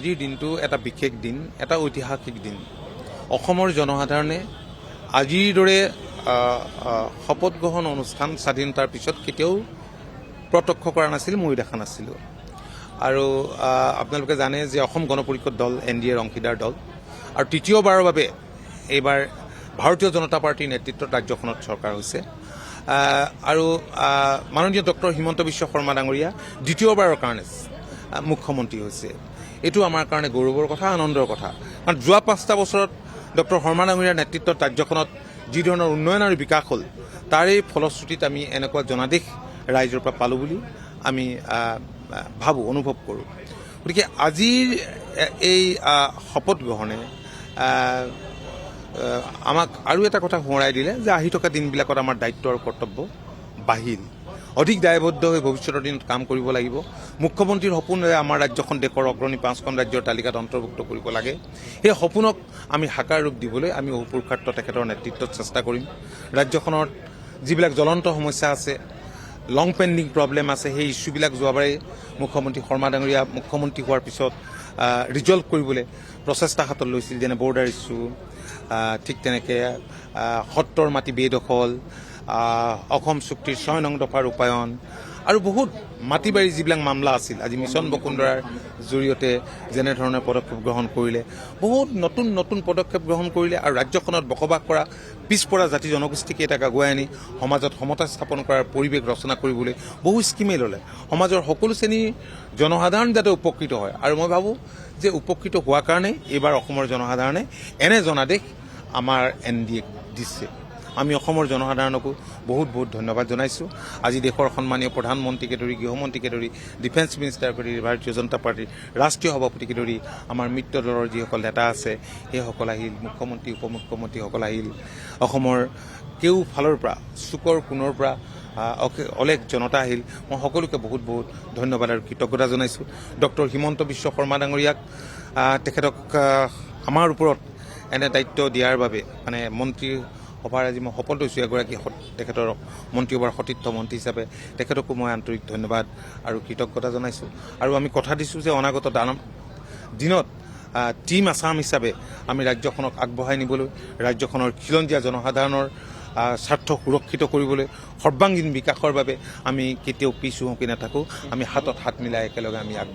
আজিৰ দিনটো এটা বিশেষ দিন, এটা ঐতিহাসিক দিন। অসমৰ জনসাধাৰণে আজিৰ দৰে শপত গ্ৰহণ অনুষ্ঠান স্বাধীনতাৰ পিছত কেতিয়াও প্ৰত্যক্ষ কৰা নাছিল, ময়ো দেখা নাছিলোঁ। আৰু আপোনালোকে জানে যে অসম গণ পৰিষদ দল NDAৰ অংশীদাৰ দল আৰু তৃতীয়বাৰৰ বাবে এইবাৰ ভাৰতীয় জনতা পাৰ্টীৰ নেতৃত্বত ৰাজ্যখনত চৰকাৰ হৈছে। আৰু মাননীয় ডক্টৰ হিমন্ত বিশ্ব শৰ্মা ডাঙৰীয়া দ্বিতীয়বাৰৰ কাৰণে মুখ্যমন্ত্ৰী হৈছে। এইটো আমাৰ কাৰণে গৌৰৱৰ কথা, আনন্দৰ কথা। কাৰণ যোৱা 5টা বছৰত ডক্টৰ শৰ্মা ডাঙৰীয়াৰ নেতৃত্বত ৰাজ্যখনত যি ধৰণৰ উন্নয়ন আৰু বিকাশ হ'ল, তাৰে ফলশ্ৰুতিত আমি এনেকুৱা জনাদেশ ৰাইজৰ পৰা পালোঁ বুলি আমি ভাবোঁ, অনুভৱ কৰোঁ। গতিকে আজিৰ এই শপত গ্ৰহণে আমাক আৰু এটা কথা সোঁৱৰাই দিলে যে আহি থকা দিনবিলাকত আমাৰ দায়িত্ব আৰু কৰ্তব্য বাঢ়িল। অধিক দায়বদ্ধ হৈ ভৱিষ্যতৰ দিনত কাম কৰিব লাগিব। মুখ্যমন্ত্ৰীৰ সপোনেৰে আমাৰ ৰাজ্যখন দেশৰ অগ্ৰণী 5খন ৰাজ্যৰ তালিকাত অন্তৰ্ভুক্ত কৰিব লাগে। সেই সপোনক আমি সাকাৰ ৰূপ দিবলৈ আমি অপুৰুষাৰ্থ তেখেতৰ নেতৃত্বত চেষ্টা কৰিম। ৰাজ্যখনৰ যিবিলাক জ্বলন্ত সমস্যা আছে, লং পেণ্ডিং প্ৰব্লেম আছে, সেই ইছ্যুবিলাক যোৱাবাৰে মুখ্যমন্ত্ৰী শৰ্মা ডাঙৰীয়া মুখ্যমন্ত্ৰী হোৱাৰ পিছত ৰিজল্ভ কৰিবলৈ প্ৰচেষ্টা হাতত লৈছিল, যেনে বৰ্ডাৰ ইছ্যু, ঠিক তেনেকৈ সত্ৰৰ মাটি বেদখল, অসম চুক্তিৰ 6 নং দফাৰ ৰূপায়ণ আৰু বহুত মাটি বাৰী যিবিলাক মামলা আছিল, আজি মিছন বসুন্ধৰাৰ জৰিয়তে যেনেধৰণে পদক্ষেপ গ্ৰহণ কৰিলে, বহুত নতুন নতুন পদক্ষেপ গ্ৰহণ কৰিলে আৰু ৰাজ্যখনত বসবাস কৰা পিছপৰা জাতি জনগোষ্ঠীকেইটাক আগুৱাই আনি সমাজত সমতা স্থাপন কৰাৰ পৰিৱেশ ৰচনা কৰিবলৈ বহু স্কিমেই ল'লে। সমাজৰ সকলো শ্ৰেণীৰ জনসাধাৰণ যাতে উপকৃত হয়, আৰু মই ভাবোঁ যে উপকৃত হোৱাৰ কাৰণে এইবাৰ অসমৰ জনসাধাৰণে এনে জনাদেশ আমাৰ NDAক দিছে। আমি অসমৰ জনসাধাৰণকো বহুত বহুত ধন্যবাদ জনাইছোঁ। আজি দেশৰ সন্মানীয় প্ৰধানমন্ত্ৰীকে ধৰি, গৃহমন্ত্ৰীকে ধৰি, ডিফেন্স মিনিষ্টাৰকে ধৰি, ভাৰতীয় জনতা পাৰ্টীৰ ৰাষ্ট্ৰীয় সভাপতিকে ধৰি আমাৰ মিত্ৰ দলৰ যিসকল নেতা আছে সেইসকল আহিল, মুখ্যমন্ত্ৰী উপমুখ্যমন্ত্ৰীসকল আহিল, অসমৰ কেওফালৰ পৰা চুকৰ কোণৰ পৰা অলেখ জনতা আহিল। মই সকলোকে বহুত বহুত ধন্যবাদ আৰু কৃতজ্ঞতা জনাইছোঁ। ডক্টৰ হিমন্ত বিশ্ব শৰ্মা ডাঙৰীয়াক তেখেতক আমাৰ ওপৰত এনে দায়িত্ব দিয়াৰ বাবে মানে মন্ত্ৰী সভাৰ আজি মই শপত লৈছোঁ এগৰাকী তেখেতৰ মন্ত্ৰীসভাৰ সতীৰ্থ মন্ত্ৰী হিচাপে। তেখেতকো মই আন্তৰিক ধন্যবাদ আৰু কৃতজ্ঞতা জনাইছোঁ। আৰু আমি কথা দিছোঁ যে অনাগত দিনত টিম আছাম হিচাপে আমি ৰাজ্যখনক আগবঢ়াই নিবলৈ, ৰাজ্যখনৰ খিলঞ্জীয়া জনসাধাৰণৰ স্বাৰ্থ সুৰক্ষিত কৰিবলৈ, সৰ্বাংগীন বিকাশৰ বাবে আমি কেতিয়াও পিছ হুহঁকি নাথাকোঁ। আমি হাতত হাত মিলাই একেলগে আমি আগবাঢ়ি